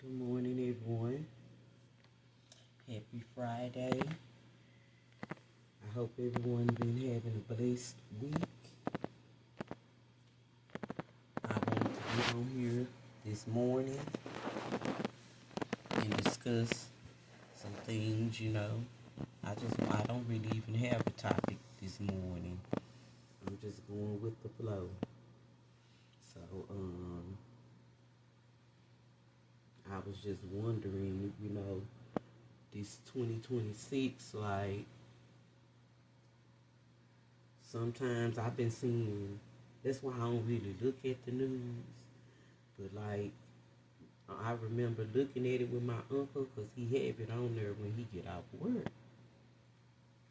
Good morning, everyone. Happy Friday. I hope everyone been having a blessed week. I wanted to get on here this morning and discuss some things, I don't really even have a topic this morning. I'm just going with the flow. So, I was just wondering, this 2026, like, sometimes I've been seeing, that's why I don't really look at the news, but like, I remember looking at it with my uncle because he had it on there when he get off work.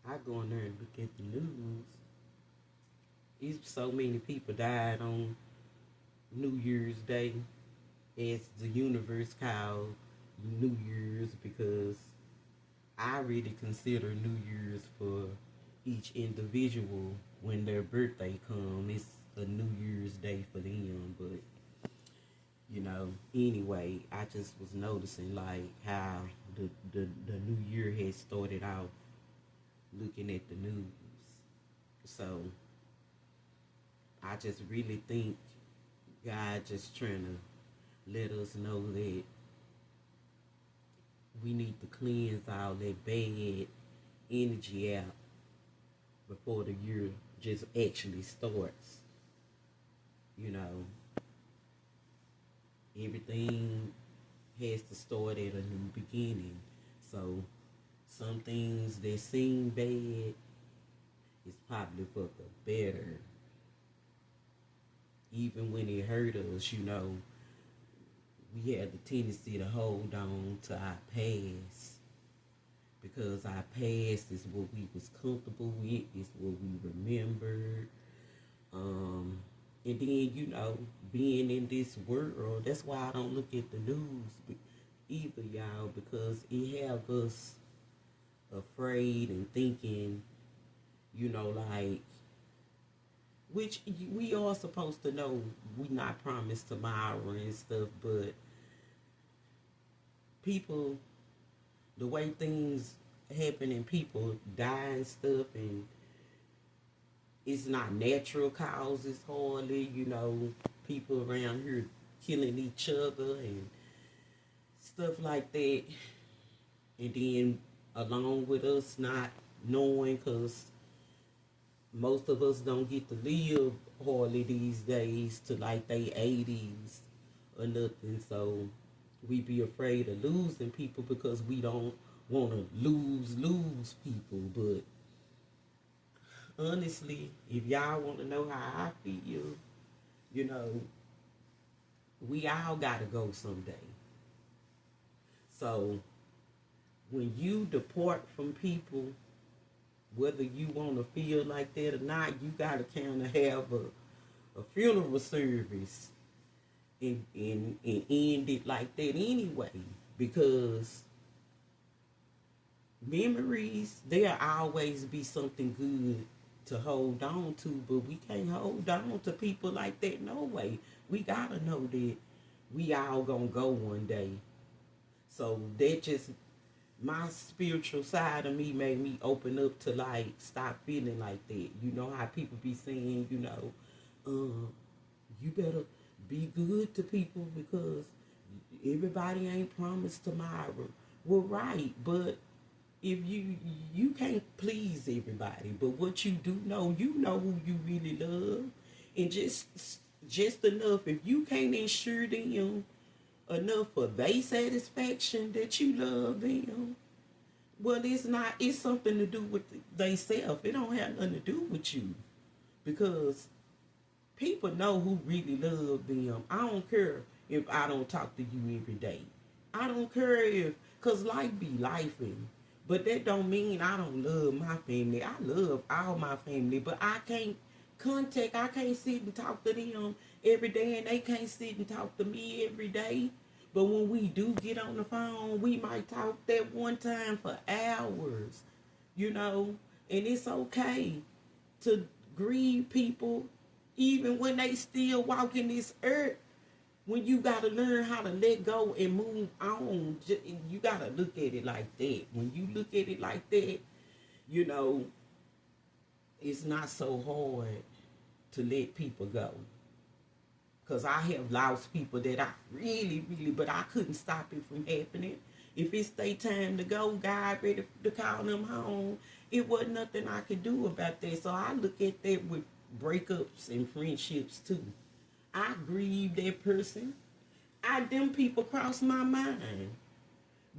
I go in there and look at the news. It's so many people died on New Year's Day, as the universe called New Year's, because I really consider New Year's for each individual when their birthday comes. It's a New Year's Day for them, but anyway, I just was noticing like how the new year had started out looking at the news. So I just really think God just trying to let us know that we need to cleanse all that bad energy out before the year just actually starts. You know, everything has to start at a new beginning. So some things that seem bad is probably for the better. Even when it hurt us, we had the tendency to hold on to our past, because our past is what we was comfortable with, is what we remembered. And then, being in this world, that's why I don't look at the news either, y'all, because it have us afraid and thinking, like, which we are supposed to know we not promised tomorrow and stuff, but people, the way things happen and people die and stuff, and it's not natural causes hardly, people around here killing each other and stuff like that. And then along with us not knowing, because most of us don't get to live hardly these days to like they 80s or nothing. So we be afraid of losing people because we don't want to lose people. But honestly, if y'all want to know how I feel, we all got to go someday. So when you depart from people, whether you want to feel like that or not, you got to kind of have a funeral service and end it like that anyway. Because memories, there'll always be something good to hold on to, but we can't hold on to people like that no way. We got to know that we all gonna go one day. So that just, my spiritual side of me made me open up to like stop feeling like that. You know how people be saying, you better be good to people because everybody ain't promised tomorrow. Well, right, but if you can't please everybody, but what you do know, you know who you really love, and just enough. If you can't ensure them enough for their satisfaction that you love them, well, it's not. It's something to do with they self. It don't have nothing to do with you, because people know who really love them. I don't care if I don't talk to you every day. I don't care if, cause life be lifing. But that don't mean I don't love my family. I love all my family, but I can't sit and talk to them every day, and they can't sit and talk to me every day. But when we do get on the phone, we might talk that one time for hours, and it's okay to grieve people even when they still walking this earth, when you got to learn how to let go and move on. You got to look at it like that. When you look at it like that, you know, it's not so hard to let people go. Because I have lost people that I really, really, but I couldn't stop it from happening. If it's their time to go, God ready to call them home, it wasn't nothing I could do about that. So I look at that with breakups and friendships too. I grieve that person. Them people cross my mind.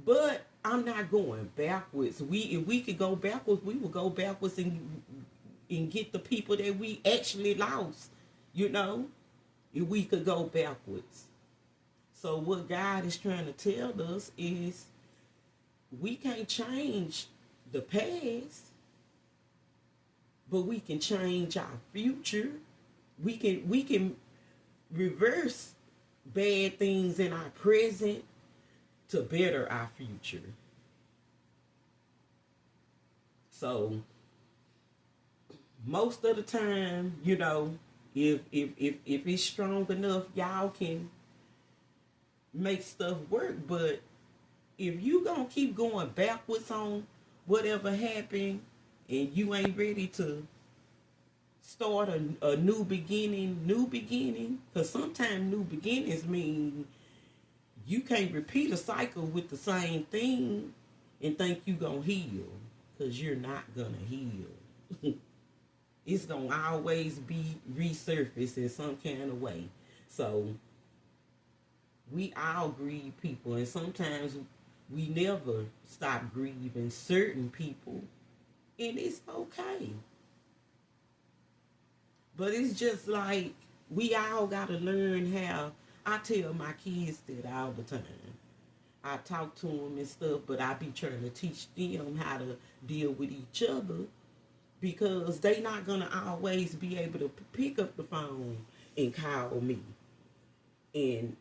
But I'm not going backwards. If we could go backwards, we would go backwards and get the people that we actually lost, you know, if we could go backwards. So what God is trying to tell us is we can't change the past, but we can change our future. We can reverse bad things in our present to better our future. So most of the time, you know, if it's strong enough, y'all can make stuff work. But if you gonna keep going backwards on whatever happened and you ain't ready to start a new beginning, because sometimes new beginnings mean you can't repeat a cycle with the same thing and think you gonna heal, because you're not gonna heal. It's gonna always be resurfaced in some kind of way. So we all grieve people, and sometimes we never stop grieving certain people, and it's okay. But it's just like we all gotta learn how. I tell my kids that all the time. I talk to them and stuff, but I be trying to teach them how to deal with each other, because they not gonna always be able to pick up the phone and call me, and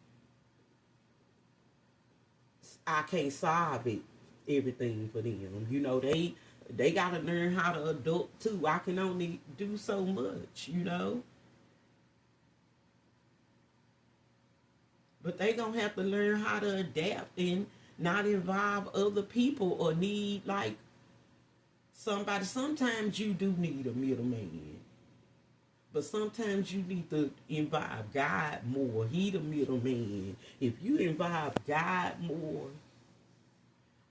I can't solve everything for them. You know, they gotta learn how to adult too. I can only do so much, you know. But they gonna have to learn how to adapt and not involve other people or need like somebody. Sometimes you do need a middleman, but sometimes you need to involve God more. He the middleman. If you involve God more,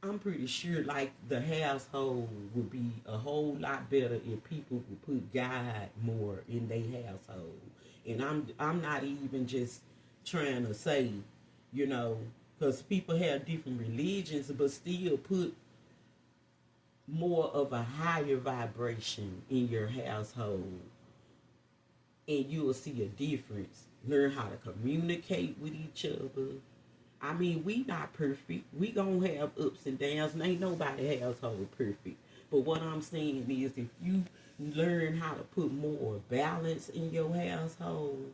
I'm pretty sure like the household would be a whole lot better if people would put God more in their household. And I'm not even just trying to say, you know, because people have different religions, but still put more of a higher vibration in your household, and you will see a difference. Learn how to communicate with each other. I mean, we not perfect. We gonna have ups and downs, and ain't nobody household perfect. But what I'm saying is, if you learn how to put more balance in your household,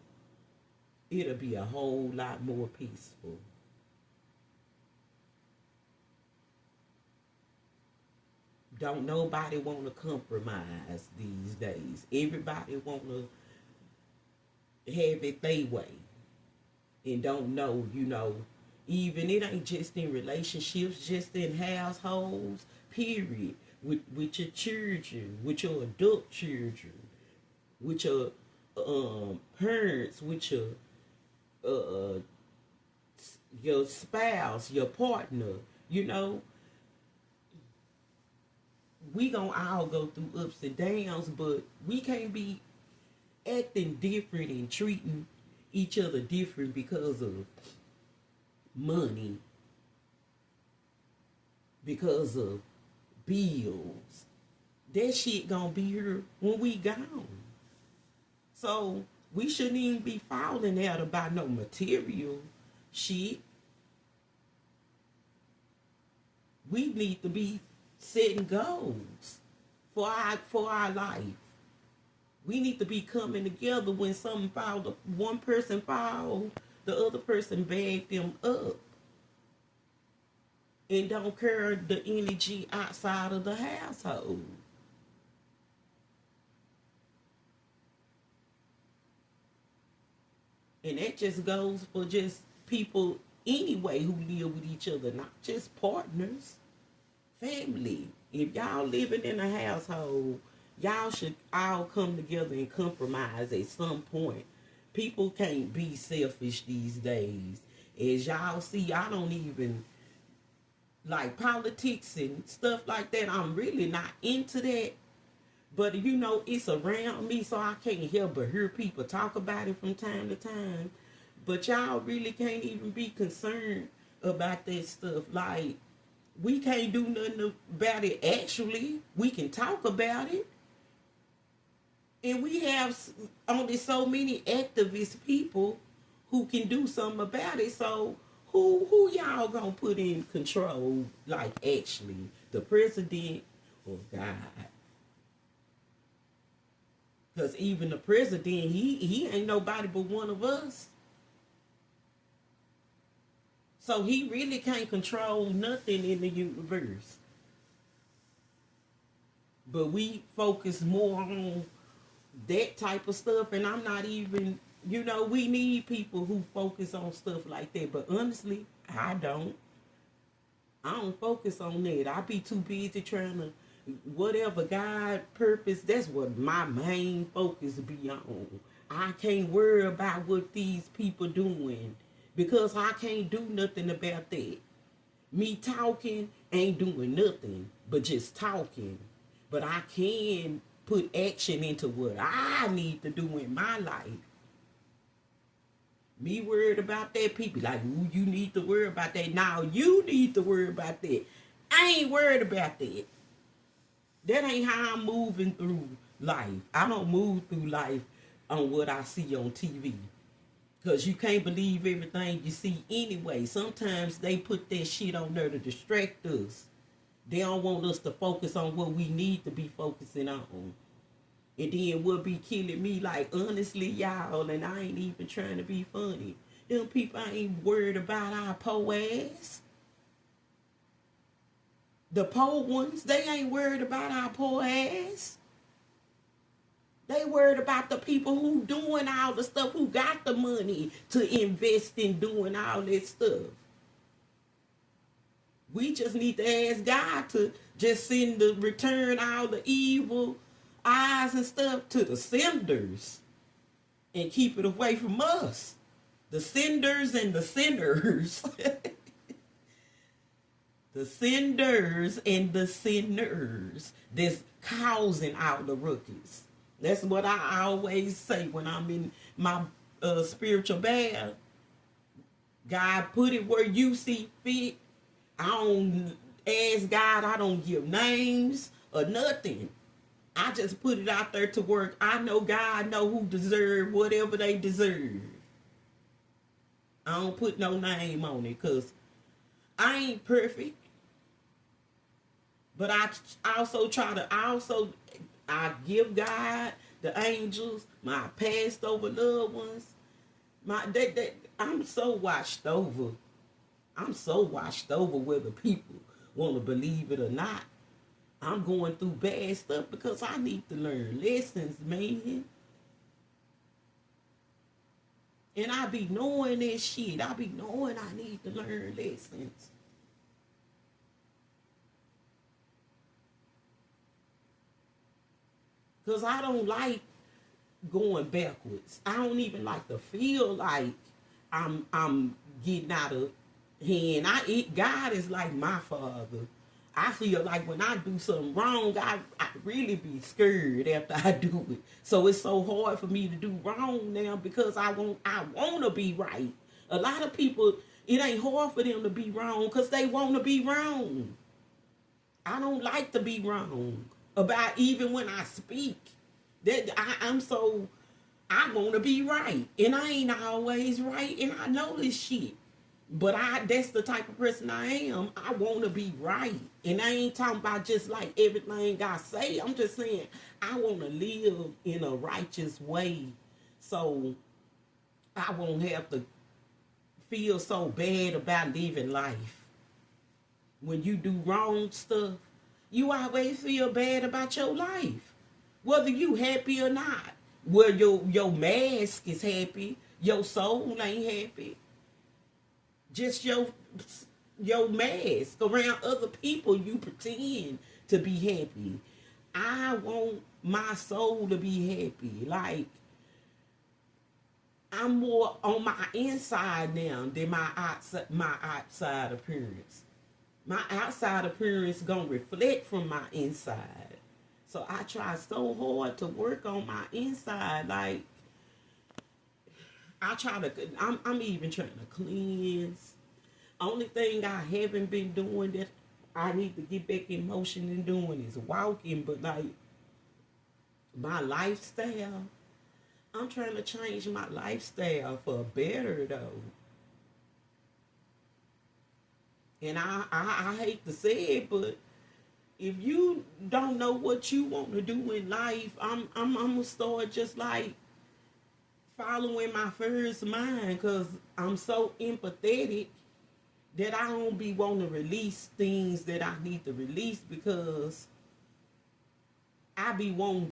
it'll be a whole lot more peaceful. Don't nobody want to compromise these days. Everybody want to have it their way, and don't know, you know, even it ain't just in relationships, just in households, period. With your children, with your adult children, with your parents, with uh, your spouse, your partner, you know, we gonna all go through ups and downs, but we can't be acting different and treating each other different because of money, because of bills. That shit gonna be here when we gone. So we shouldn't even be falling out about no material shit. We need to be setting goals for our life. We need to be coming together. When something falls, one person falls, the other person bag them up, and don't carry the energy outside of the household. And that just goes for just people anyway who live with each other, not just partners, family. If y'all living in a household, y'all should all come together and compromise at some point. People can't be selfish these days. As y'all see, I don't even like politics and stuff like that. I'm really not into that. But you know, it's around me, so I can't help but hear people talk about it from time to time. But y'all really can't even be concerned about that stuff. Like, we can't do nothing about it actually. We can talk about it. And we have only so many activist people who can do something about it. So who y'all gonna put in control? Like, actually, the president or God? Because even the president, he ain't nobody but one of us. So he really can't control nothing in the universe. But we focus more on that type of stuff. And I'm not even, we need people who focus on stuff like that. But honestly, I don't. I don't focus on that. I be too busy trying to, whatever God purpose, that's what my main focus be on. I can't worry about what these people doing because I can't do nothing about that. Me talking ain't doing nothing but just talking. But I can put action into what I need to do in my life. Me worried about that, people like, ooh, you need to worry about that. Now you need to worry about that. I ain't worried about that. That ain't how I'm moving through life. I don't move through life on what I see on TV. Because you can't believe everything you see anyway. Sometimes they put that shit on there to distract us. They don't want us to focus on what we need to be focusing on. And then what be killing me, like, honestly, y'all, and I ain't even trying to be funny. Them people ain't worried about our poor ass. The poor ones, they ain't worried about our poor ass. They worried about the people who doing all the stuff, who got the money to invest in doing all that stuff. We just need to ask God to just send the return all the evil eyes and stuff to the senders and keep it away from us. The senders and the sinners. The senders and the sinners that's causing all the rookies. That's what I always say when I'm in my spiritual bath. God put it where you see fit. I don't ask God. I don't give names or nothing. I just put it out there to work. I know God know who deserve whatever they deserve. I don't put no name on it because I ain't perfect. But I also try to, I give God, the angels, my passed over loved ones. I'm so washed over. I'm so washed over whether people want to believe it or not. I'm going through bad stuff because I need to learn lessons, man. And I be knowing that shit. I be knowing I need to learn lessons. Because I don't like going backwards. I don't even like to feel like I'm getting out of hand. God is like my father. I feel like when I do something wrong, I really be scared after I do it. So it's so hard for me to do wrong now because I want to be right. A lot of people, it ain't hard for them to be wrong because they want to be wrong. I don't like to be wrong about even when I speak. That I want to be right, and I ain't always right, and I know this shit. But that's the type of person I am. I want to be right. And I ain't talking about just like everything I say. I'm just saying I want to live in a righteous way. So I won't have to feel so bad about living life. When you do wrong stuff, you always feel bad about your life. Whether you happy or not. Where your mask is happy, Your soul ain't happy. Just your mask around other people, you pretend to be happy. I want my soul to be happy. Like, I'm more on my inside now than my outside appearance. My outside appearance gonna reflect from my inside. So I try so hard to work on my inside. Like, I'm even trying to cleanse. Only thing I haven't been doing that I need to get back in motion and doing is walking. But like, my lifestyle, I'm trying to change my lifestyle for better though. And I hate to say it, but if you don't know what you want to do in life, I'm gonna start just like following my first mind, because I'm so empathetic that I don't be wanting to release things that I need to release, because I be wanting